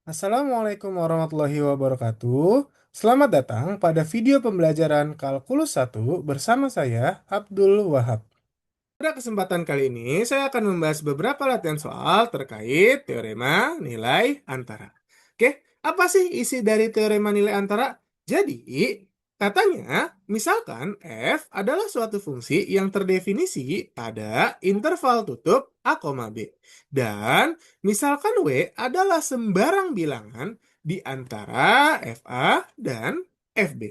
Assalamualaikum warahmatullahi wabarakatuh. Selamat datang pada video pembelajaran Kalkulus 1 bersama saya, Abdul Wahab. Pada kesempatan kali ini, saya akan membahas beberapa latihan soal terkait teorema nilai antara. Oke, apa sih isi dari teorema nilai antara? Jadi, katanya, misalkan f adalah suatu fungsi yang terdefinisi pada interval tutup a, b. Dan misalkan w adalah sembarang bilangan di antara fa dan fb.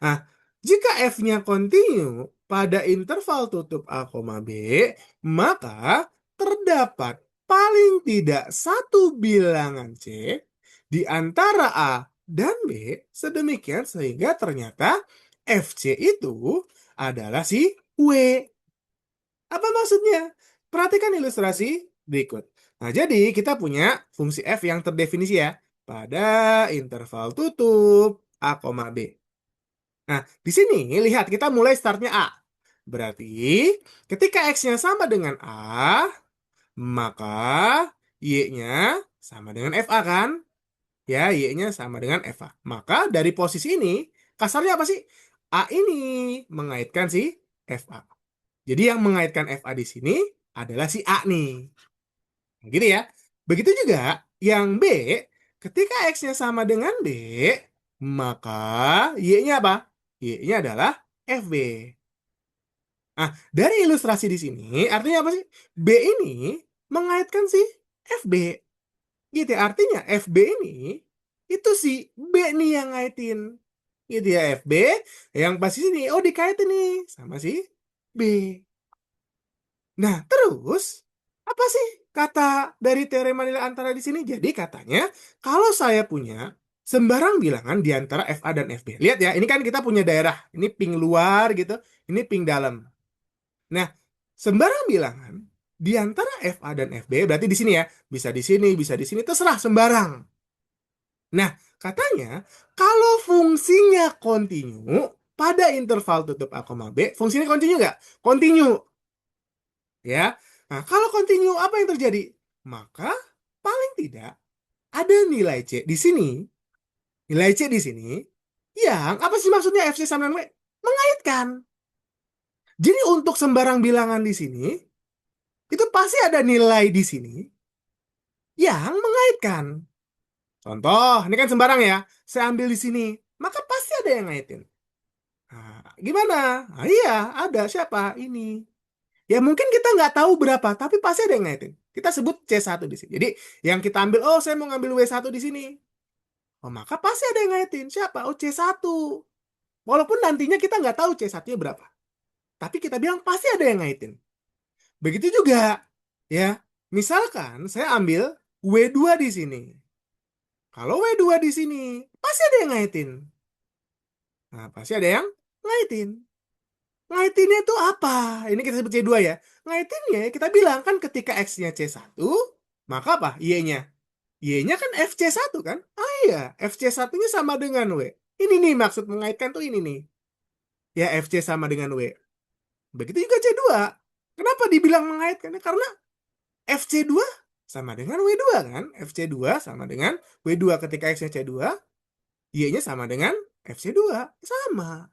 Nah, jika f-nya kontinu pada interval tutup a, b, maka terdapat paling tidak satu bilangan c di antara a dan b sedemikian sehingga ternyata fc itu adalah si w. Apa maksudnya? Perhatikan ilustrasi berikut. Nah, jadi kita punya fungsi f yang terdefinisi ya pada interval tutup a, b. Nah, di sini lihat kita mulai startnya A. Berarti ketika X-nya sama dengan A, maka Y-nya sama dengan FA kan? Ya, Y-nya sama dengan FA. Maka dari posisi ini, kasarnya apa sih? A ini mengaitkan si FA. Jadi yang mengaitkan FA di sini adalah si A nih. Gitu ya. Begitu juga yang B, ketika X-nya sama dengan B, maka Y-nya apa? Y-nya adalah FB. Nah, dari ilustrasi di sini, artinya apa sih? B ini mengaitkan si FB. Gitu ya, artinya FB ini, itu si B nih yang ngaitin. Gitu ya, FB, yang pas sini, oh dikaitin nih, sama si B. Nah, terus, apa sih kata dari teorema nilai antara di sini? Jadi katanya, kalau saya punya sembarang bilangan di antara FA dan FB. Lihat ya, ini kan kita punya daerah. Ini ping luar gitu, ini ping dalam. Nah, sembarang bilangan di antara FA dan FB, berarti di sini ya, bisa di sini, terserah sembarang. Nah, katanya, kalau fungsinya kontinu pada interval tutup A, B, fungsinya kontinu nggak? Kontinu. Ya. Nah, kalau kontinu apa yang terjadi? Maka paling tidak ada nilai C di sini. Nilai C di sini yang apa sih maksudnya FC sama dengan W? Mengaitkan. Jadi untuk sembarang bilangan di sini itu pasti ada nilai di sini yang mengaitkan. Contoh, ini kan sembarang ya. Saya ambil di sini, maka pasti ada yang ngaitin. Nah, gimana? Nah, iya, ada siapa? Ini. Ya mungkin kita nggak tahu berapa, tapi pasti ada yang ngaitin. Kita sebut C1 di sini. Jadi yang kita ambil, oh saya mau ngambil W1 di sini. Oh maka pasti ada yang ngaitin. Siapa? Oh C1. Walaupun nantinya kita nggak tahu C1-nya berapa. Tapi kita bilang pasti ada yang ngaitin. Begitu juga, ya. Misalkan saya ambil W2 di sini. Kalau W2 di sini, pasti ada yang ngaitin. Nah, pasti ada yang ngaitin. Ngaitinnya itu apa? Ini kita sebut C2 ya. Ngaitinnya kita bilang kan ketika X-nya C1, maka apa? Y-nya. Y-nya kan FC1 kan? Ah iya, FC1-nya sama dengan W. Ini nih maksud mengaitkan tuh ini nih. Ya FC sama dengan W. Begitu juga C2. Kenapa dibilang mengaitkan? Karena FC2 sama dengan W2 kan? FC2 sama dengan W2 ketika X-nya C2, Y-nya sama dengan FC2. Sama.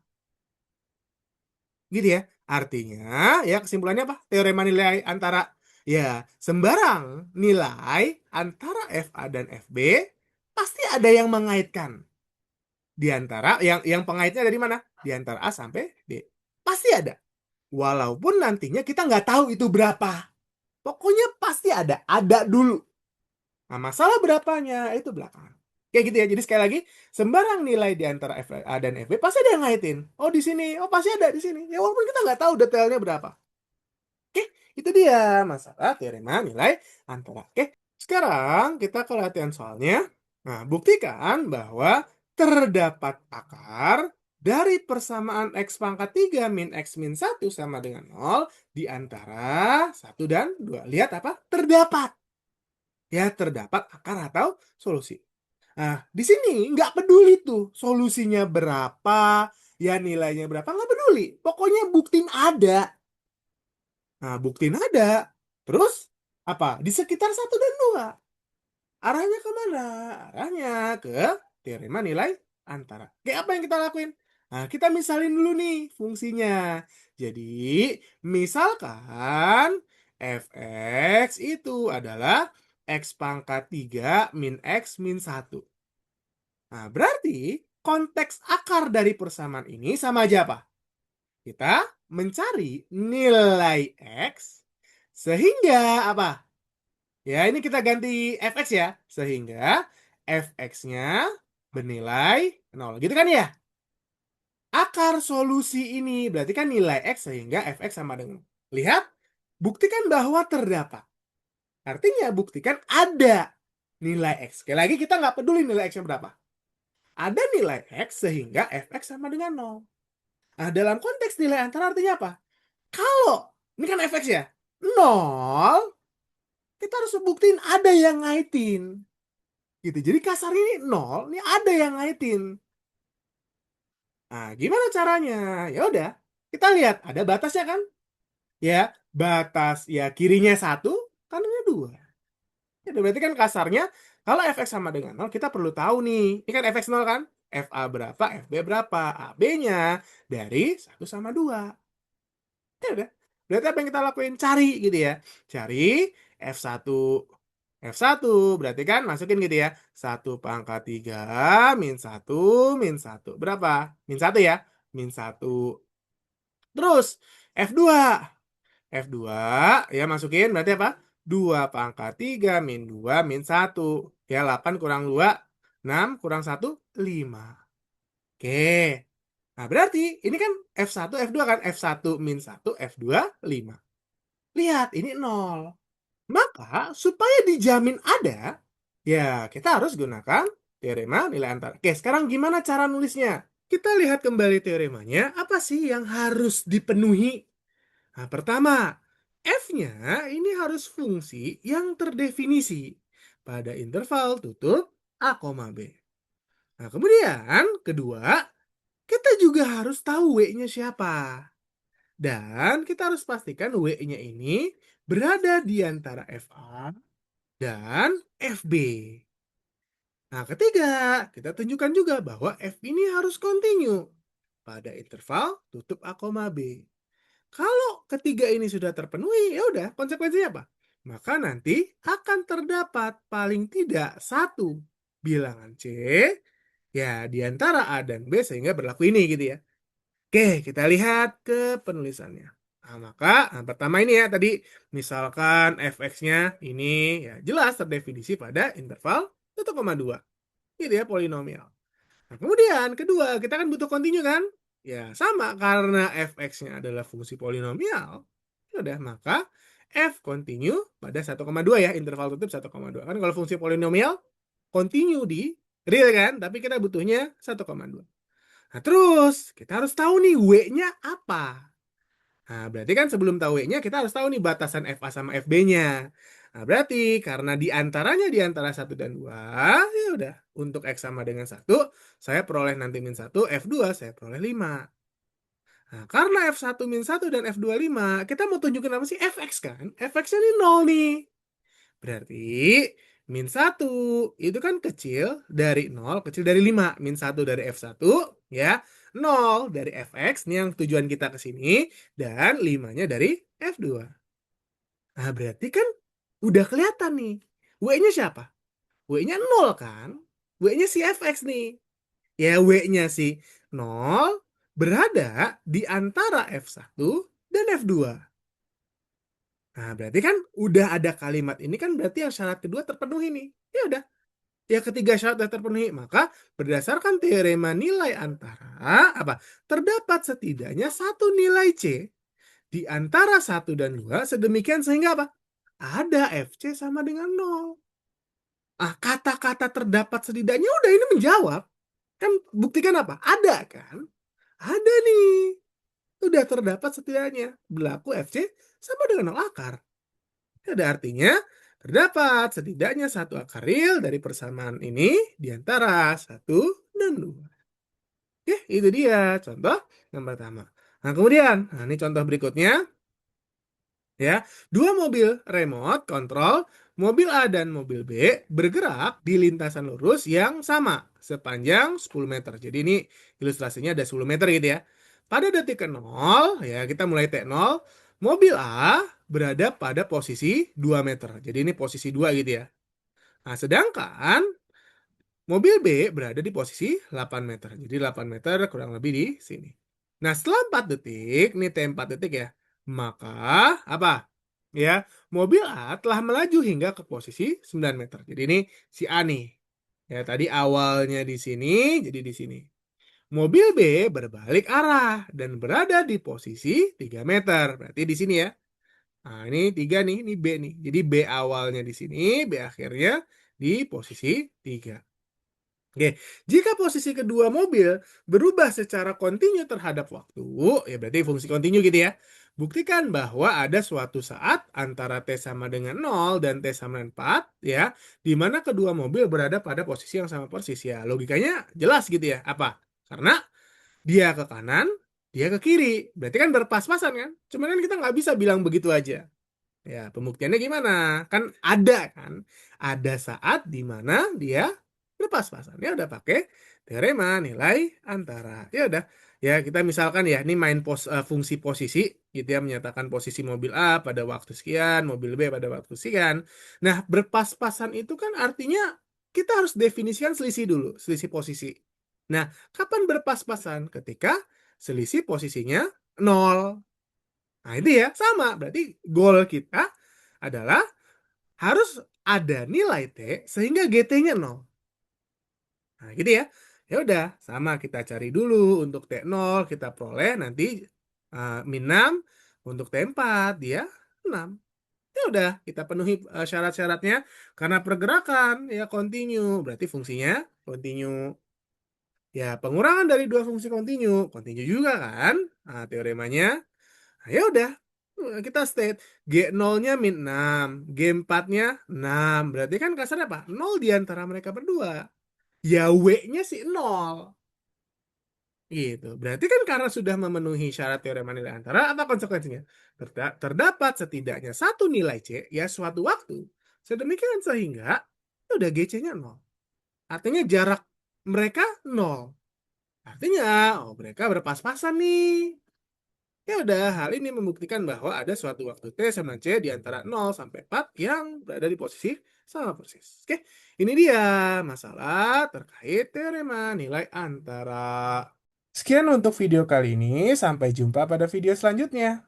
Gitu ya. Artinya, ya kesimpulannya apa? Teorema nilai antara ya sembarang nilai antara FA dan FB pasti ada yang mengaitkan. Di antara yang pengaitnya dari mana? Di antara A sampai B. Pasti ada. Walaupun nantinya kita nggak tahu itu berapa. Pokoknya pasti ada dulu. Nah, masalah berapanya itu belakangan. Kayak gitu ya. Jadi sekali lagi, sembarang nilai di antara FA dan FB pasti ada yang ngaitin. Oh di sini, oh pasti ada di sini. Ya walaupun kita nggak tahu detailnya berapa. Oke, itu dia masalah teorema nilai antara. Oke, sekarang kita ke latihan soalnya. Nah, buktikan bahwa terdapat akar dari persamaan X pangkat 3 min X min 1 sama dengan 0 di antara 1 dan 2. Lihat apa? Terdapat. Ya, terdapat akar atau solusi. Nah, di sini nggak peduli tuh solusinya berapa, ya nilainya berapa, nggak peduli. Pokoknya buktiin ada. Nah, buktiin ada. Terus, apa? Di sekitar 1 dan 2. Arahnya ke mana? Arahnya ke teorema nilai antara. Oke, apa yang kita lakuin? Nah, kita misalin dulu nih fungsinya. Jadi, misalkan fx itu adalah x pangkat 3 min x min 1. Nah, berarti konteks akar dari persamaan ini sama aja apa? Kita mencari nilai x sehingga apa? Ya, ini kita ganti fx ya. Sehingga fx-nya bernilai 0. Gitu kan ya? Akar solusi ini berarti kan nilai x sehingga fx sama dengan. Lihat, buktikan bahwa terdapat. Artinya buktikan ada nilai x. Sekali lagi kita nggak peduli nilai x-nya berapa. Ada nilai x sehingga fx sama dengan 0. Nah, dalam konteks nilai antara artinya apa? Kalau, ini kan fx ya, 0, kita harus buktiin ada yang ngaitin. Gitu. Jadi kasar ini 0, ini ada yang ngaitin. Nah, gimana caranya? Ya udah, kita lihat ada batasnya kan? Ya, batas ya kirinya 1, kanannya 2. Ya, berarti kan kasarnya kalau fx sama dengan 0, kita perlu tahu nih. Ini kan fx 0 kan? Fa berapa, Fb berapa? AB-nya dari 1 sama 2. Ya udah. Berarti apa yang kita lakuin? Cari gitu ya. Cari F1. F1 berarti kan masukin gitu ya. 1 pangkat 3 min 1 min 1. Berapa? Min 1 ya. Min 1. Terus F2. F2 ya masukin berarti apa? 2 pangkat 3 min 2 min 1. Ya 8 kurang 2. 6 kurang 1. 5. Oke. Nah, berarti ini kan F1, F2 kan? F1 min 1, F2, 5. Lihat, ini 0. Maka, supaya dijamin ada, ya kita harus gunakan teorema nilai antara. Oke, sekarang gimana cara nulisnya? Kita lihat kembali teoremanya, apa sih yang harus dipenuhi? Nah, pertama, F-nya ini harus fungsi yang terdefinisi pada interval tutup A, B. Nah, kemudian, kedua, kita juga harus tahu W-nya siapa. Dan kita harus pastikan W-nya ini berada di antara FA dan FB. Nah, ketiga, kita tunjukkan juga bahwa F ini harus kontinu pada interval tutup A, B. Kalau ketiga ini sudah terpenuhi, ya udah, konsekuensinya apa? Maka nanti akan terdapat paling tidak satu bilangan C ya di antara A dan B sehingga berlaku ini gitu ya. Oke, kita lihat ke penulisannya. Nah, maka pertama ini ya tadi misalkan fx-nya ini ya jelas terdefinisi pada interval 1,2. Gitu ya polinomial. Nah, kemudian kedua, kita kan butuh kontinu kan? Ya, sama karena fx-nya adalah fungsi polinomial. Ya udah, maka f kontinu pada 1,2 ya, interval tutup 1,2. Kan kalau fungsi polinomial kontinu di real kan, tapi kita butuhnya 1,2. Nah, terus kita harus tahu nih W-nya apa. Nah, berarti kan sebelum tahu W-nya kita harus tahu nih batasan FA sama FB-nya. Nah, berarti karena di antara 1 dan 2, ya udah. Untuk X sama dengan 1, saya peroleh nanti min 1, F2 saya peroleh 5. Nah, karena F1 min 1 dan F2 5, kita mau tunjukin apa sih? Fx kan? Fx-nya ini 0 nih. Berarti min 1 itu kan kecil dari 0, kecil dari 5. Min 1 dari F1, ya. 0 dari Fx, ini yang tujuan kita ke sini. Dan 5-nya dari F2. Nah, berarti kan udah kelihatan nih. W-nya siapa? W-nya 0 kan? W-nya si Fx nih. Ya, W-nya si 0 berada di antara F1 dan F2. Nah, berarti kan udah ada kalimat ini kan berarti yang syarat kedua terpenuhi nih. Ya udah. Ya ketiga syarat sudah terpenuhi, maka berdasarkan teorema nilai antara apa? Terdapat setidaknya satu nilai C di antara 1 dan 2 sedemikian sehingga apa? Ada FC sama dengan 0. Ah, kata-kata terdapat setidaknya udah ini menjawab. Kan buktikan apa? Ada kan? Ada nih. Udah terdapat setidaknya berlaku FC sama dengan 0 akar. Ada artinya terdapat setidaknya satu akar real dari persamaan ini di antara 1 dan 2. Oke, itu dia contoh yang pertama. Nah, kemudian, ini contoh berikutnya. Ya, dua mobil remote control Mobil A dan mobil B bergerak di lintasan lurus yang sama sepanjang 10 meter. Jadi ini ilustrasinya ada 10 meter gitu ya. Pada detik ke-0, ya kita mulai T0, mobil A berada pada posisi 2 meter. Jadi ini posisi 2 gitu ya. Nah, sedangkan mobil B berada di posisi 8 meter. Jadi 8 meter kurang lebih di sini. Nah, setelah 4 detik, ini T4 detik ya, maka apa? Ya, mobil A telah melaju hingga ke posisi 9 meter. Jadi ini si A nih. Ya, tadi awalnya di sini, jadi di sini. Mobil B berbalik arah dan berada di posisi 3 meter. Berarti di sini ya. Nah, ini 3 nih, ini B nih. Jadi B awalnya di sini, B akhirnya di posisi 3. Oke, jika posisi kedua mobil berubah secara kontinu terhadap waktu, ya berarti fungsi kontinu gitu ya. Buktikan bahwa ada suatu saat antara T sama dengan 0 dan T sama dengan 4, ya, di mana kedua mobil berada pada posisi yang sama persis ya. Logikanya jelas gitu ya. Apa? Karena dia ke kanan, dia ke kiri. Berarti kan berpas-pasan kan? Cuman kan kita nggak bisa bilang begitu aja. Ya, pembuktiannya gimana? Kan ada kan? Ada saat di mana dia berpas-pasan. Ya udah pakai teorema nilai antara. Ya udah. Ya, kita misalkan ya, ini main fungsi posisi gitu ya, menyatakan posisi mobil A pada waktu sekian, mobil B pada waktu sekian. Nah, berpas-pasan itu kan artinya kita harus definisikan selisih dulu, selisih posisi. Nah, kapan berpas-pasan? Ketika selisih posisinya 0. Nah, itu ya, sama. Berarti goal kita adalah harus ada nilai T sehingga GT-nya 0. Nah, gitu ya. Ya udah, sama kita cari dulu untuk T0, kita peroleh nanti min 6, untuk T4 dia 6. Ya udah, kita penuhi syarat-syaratnya karena pergerakan ya continue, berarti fungsinya continue. Ya, pengurangan dari dua fungsi continue juga kan? Nah, teoremanya. Nah, ya udah, kita state G0-nya min 6, G4-nya 6. Berarti kan kasarnya apa? 0 di antara mereka berdua. Ya W-nya sih 0. Gitu. Berarti kan karena sudah memenuhi syarat teorema nilai antara, apa konsekuensinya? Terdapat setidaknya satu nilai C, ya suatu waktu, sedemikian sehingga ya udah GC-nya 0. Artinya jarak mereka 0. Artinya, oh mereka berpas-pasan nih. Ya udah, hal ini membuktikan bahwa ada suatu waktu T sama C di antara 0 sampai 4 yang berada di posisi sama persis. Oke, ini dia masalah terkait teorema nilai antara. Sekian untuk video kali ini, sampai jumpa pada video selanjutnya.